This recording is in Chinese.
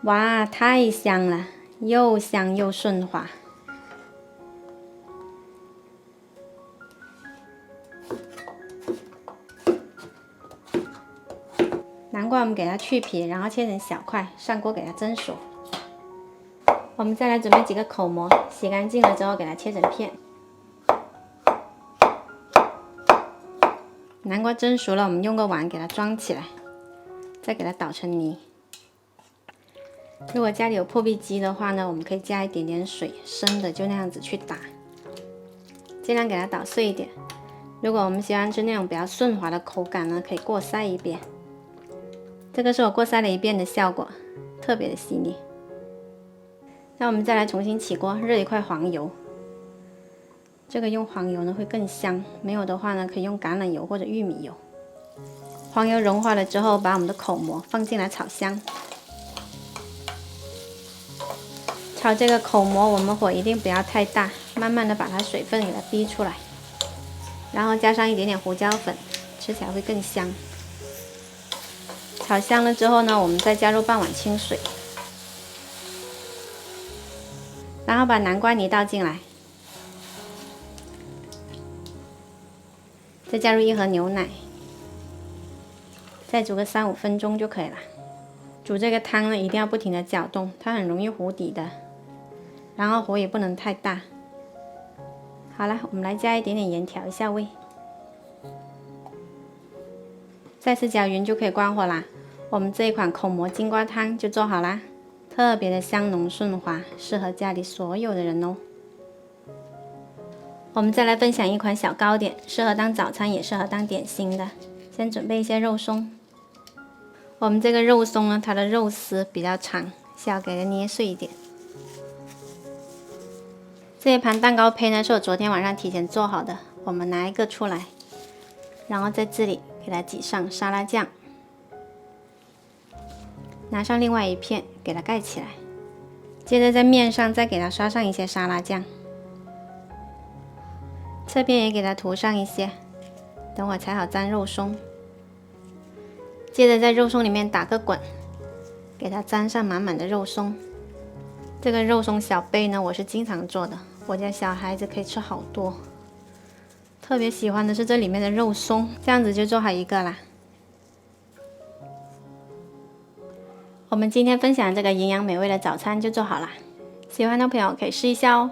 哇，太香了，又香又顺滑。南瓜我们给它去皮，然后切成小块，上锅给它蒸熟。我们再来准备几个口蘑，洗干净了之后给它切成片。南瓜蒸熟了，我们用个碗给它装起来，再给它捣成泥。如果家里有破壁机的话呢，我们可以加一点点水，生的就那样子去打，尽量给它捣碎一点。如果我们喜欢吃那种比较顺滑的口感呢，可以过筛一遍。这个是我过筛了一遍的效果，特别的细腻。那我们再来重新起锅，热一块黄油。这个用黄油呢会更香，没有的话呢可以用橄榄油或者玉米油。黄油融化了之后，把我们的口蘑放进来炒香。炒这个口蘑，我们火一定不要太大，慢慢的把它水分给它逼出来，然后加上一点点胡椒粉，吃起来会更香。炒香了之后呢，我们再加入半碗清水，然后把南瓜泥倒进来，再加入1盒牛奶，再煮个3-5分钟就可以了。煮这个汤呢，一定要不停的搅动，它很容易糊底的，然后火也不能太大。好了，我们来加一点点盐调一下味，再次搅匀就可以关火啦。我们这一款口蘑金瓜汤就做好啦，特别的香浓顺滑，适合家里所有的人哦。我们再来分享一款小糕点，适合当早餐也适合当点心的。先准备一些肉松。我们这个肉松呢，它的肉丝比较长，需要给它捏碎一点。这一盘蛋糕胚呢，是我昨天晚上提前做好的，我们拿一个出来，然后在这里给它挤上沙拉酱，拿上另外一片给它盖起来，接着在面上再给它刷上一些沙拉酱，侧边也给它涂上一些，等会才好沾肉松。接着在肉松里面打个滚，给它沾上满满的肉松。这个肉松小杯呢，我是经常做的，我家小孩子可以吃好多，特别喜欢的是这里面的肉松。这样子就做好一个啦。我们今天分享这个营养美味的早餐就做好啦，喜欢的朋友可以试一下哦。